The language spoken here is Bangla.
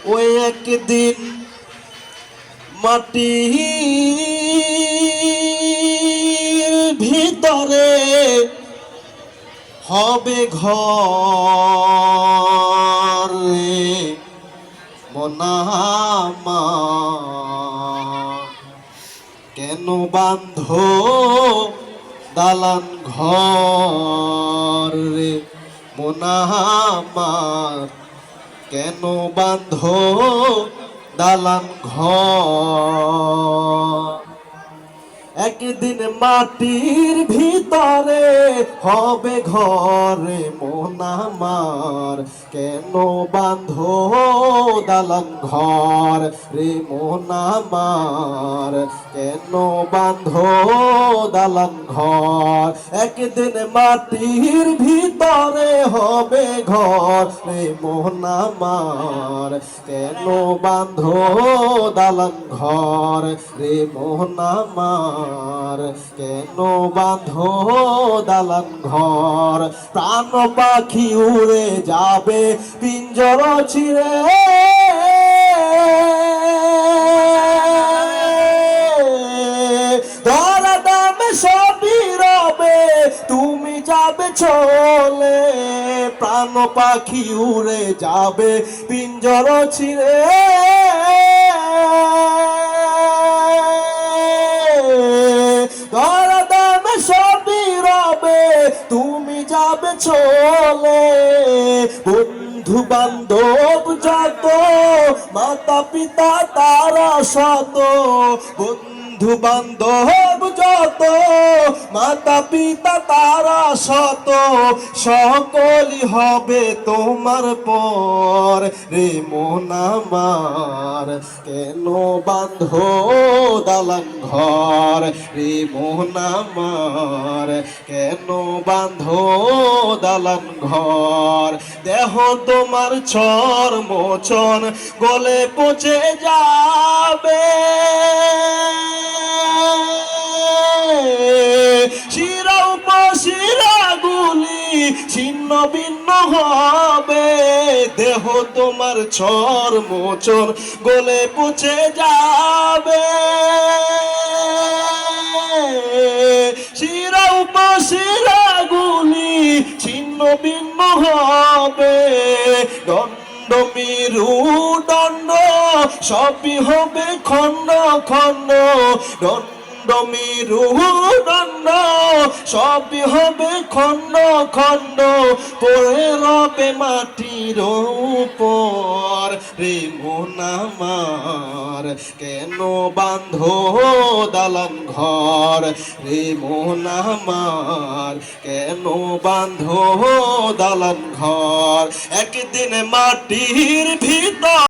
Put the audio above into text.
ওই একদিন মাটির ভিতরে হবে ঘর রে মনামা, কেন বান্ধ দালান ঘর রে মনামার, কেন বান্ধ দালান ঘর। একদিন মাটির ভিতরে হবে ঘরে মন আমার, কেন বাঁধো দালান ঘর রে মন আমার, কেন বাঁধো দালান ঘর। একদিন মাটির ভিতরে হবে ঘর রে মন আমার, কেন বাঁধো দালান ঘর রে মন আমার, কেন বাঁধো দালান ঘর। প্রাণ পাখি উড়ে যাবে পিঞ্জর ছিঁড়ে, ধরা দামে সবই রবে তুমি যাবে চলে। প্রাণ পাখি উড়ে যাবে পিঞ্জর ছিঁড়ে, ধরা দামে সবই রবে তুমি যাবে চলে। বন্ধু বান্ধব যত মাতা পিতা তারা শত, বন্ধু বান্ধব যত মাতা পিতা তারা শত, সকলই হবে তোমার পর রে মন আমার, কেন বাঁধো দালান ঘর রে মন আমার, কেন বাঁধো দালান ঘর। দেহ তোমার ছর মোচন গলে পচে যাবে, শিরা উপশিরা গুলি ছিন্ন ভিন্ন হবে। দেহ তোমার ছর মোচন গলে পচে যাবে, শিরা উপশিরা গুলি ছিন্ন ভিন্ন হবে। দণ্ড মেরু দণ্ড সবই হবে খণ্ড খণ্ড, দণ্ড মেরু দণ্ড সবই হবে খণ্ড খণ্ড, পড়ে রবে মাটির উপর রে মন আমার, কেন বাঁধো দালান ঘর রে মন আমার, কেন বাঁধো দালান ঘর। একদিন মাটির ভিতর